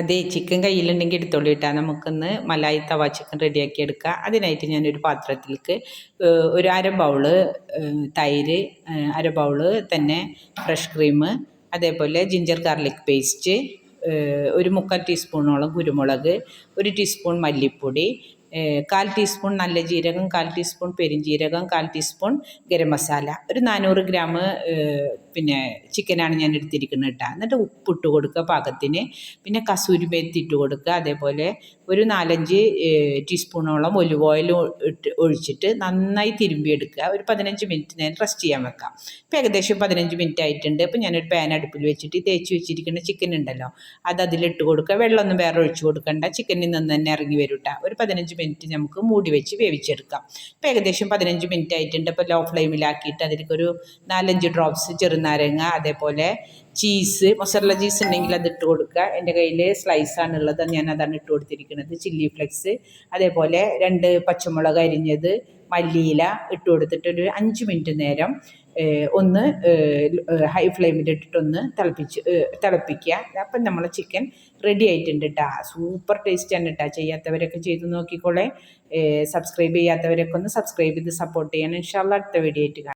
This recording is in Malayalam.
അതെ, ചിക്കൻ കയ്യിലുണ്ടെങ്കിൽ എടുത്തോളൂ കേട്ടോ. നമുക്കൊന്ന് മലായി തവ ചിക്കൻ റെഡിയാക്കി എടുക്കാം. അതിനായിട്ട് ഞാനൊരു പാത്രത്തിലേക്ക് ഒരു അര ബൗള് തൈര്, അര ബൗള് തന്നെ ഫ്രഷ് ക്രീം, അതേപോലെ ജിഞ്ചർ ഗാർലിക് പേസ്റ്റ്, ഒരു 3/4 ടീസ്പൂണോളം കുരുമുളക്, 1 ടീസ്പൂൺ മല്ലിപ്പൊടി, 1/4 ടീസ്പൂൺ നല്ല ജീരകം, 1/4 ടീസ്പൂൺ പെരുംജീരകം, 1/4 ടീസ്പൂൺ ഗരം മസാല, ഒരു 400 ഗ്രാം പിന്നെ ചിക്കനാണ് ഞാൻ എടുത്തിരിക്കുന്നത് കേട്ടോ. എന്നിട്ട് ഉപ്പിട്ട് കൊടുക്കുക പാകത്തിന്. പിന്നെ കസൂരി മേത്തി ഇട്ട് കൊടുക്കുക. അതേപോലെ ഒരു 4-5 ടീസ്പൂണോളം ഒലിവ് ഓയിൽ ഒഴിച്ചിട്ട് നന്നായി തിരുമ്പിയെടുക്കുക. ഒരു 15 മിനിറ്റ് നേരം റെസ്റ്റ് ചെയ്യാൻ വെക്കാം. ഇപ്പം ഏകദേശം 15 മിനിറ്റ് ആയിട്ടുണ്ട്. അപ്പം ഞാനൊരു പാൻ അടുപ്പിൽ വെച്ചിട്ട് തേച്ച് വെച്ചിരിക്കുന്ന ചിക്കൻ ഉണ്ടല്ലോ, അത് അതിലിട്ട് കൊടുക്കുക. വെള്ളമൊന്നും വേറെ ഒഴിച്ച് കൊടുക്കണ്ട, ചിക്കനിൽ നിന്ന് തന്നെ ഇറങ്ങി വരും കേട്ടോ. ഒരു 15 മിനിറ്റ് നമുക്ക് മൂടി വെച്ച് വേവിച്ചെടുക്കാം. ഇപ്പം ഏകദേശം 15 മിനിറ്റ് ആയിട്ടുണ്ട്. അപ്പോൾ ലോ ഫ്ലെയിമിലാക്കിയിട്ട് അതിലേക്കൊരു 4-5 ഡ്രോപ്സ് ചെറുനാരങ്ങ, അതേപോലെ ചീസ്, മൊസറല്ല ചീസ് ഉണ്ടെങ്കിൽ അത് ഇട്ട് കൊടുക്കുക. എൻ്റെ കയ്യിൽ സ്ലൈസാണുള്ളത്, ഞാൻ അതാണ് ഇട്ട് കൊടുത്തിരിക്കുന്നത്. ചില്ലി ഫ്ലെക്സ്, അതേപോലെ 2 പച്ചമുളക് അരിഞ്ഞത്, മല്ലിയില ഇട്ട് കൊടുത്തിട്ടൊരു 5 മിനിറ്റ് നേരം ഒന്ന് ഹൈ ഫ്ലെയിമിലിട്ടിട്ടൊന്ന് തിളപ്പിക്കുക. അപ്പം നമ്മളെ ചിക്കൻ റെഡി ആയിട്ടുണ്ട് കേട്ടോ. സൂപ്പർ ടേസ്റ്റാണ് കേട്ടോ. ചെയ്യാത്തവരൊക്കെ ചെയ്ത് നോക്കിക്കോളെ. സബ്സ്ക്രൈബ് ചെയ്യാത്തവരൊക്കെ ഒന്ന് സബ്സ്ക്രൈബ് ചെയ്ത് സപ്പോർട്ട് ചെയ്യണം. ഇൻഷാ അല്ലാഹ് അടുത്ത വീഡിയോ ആയിട്ട് കാണാം.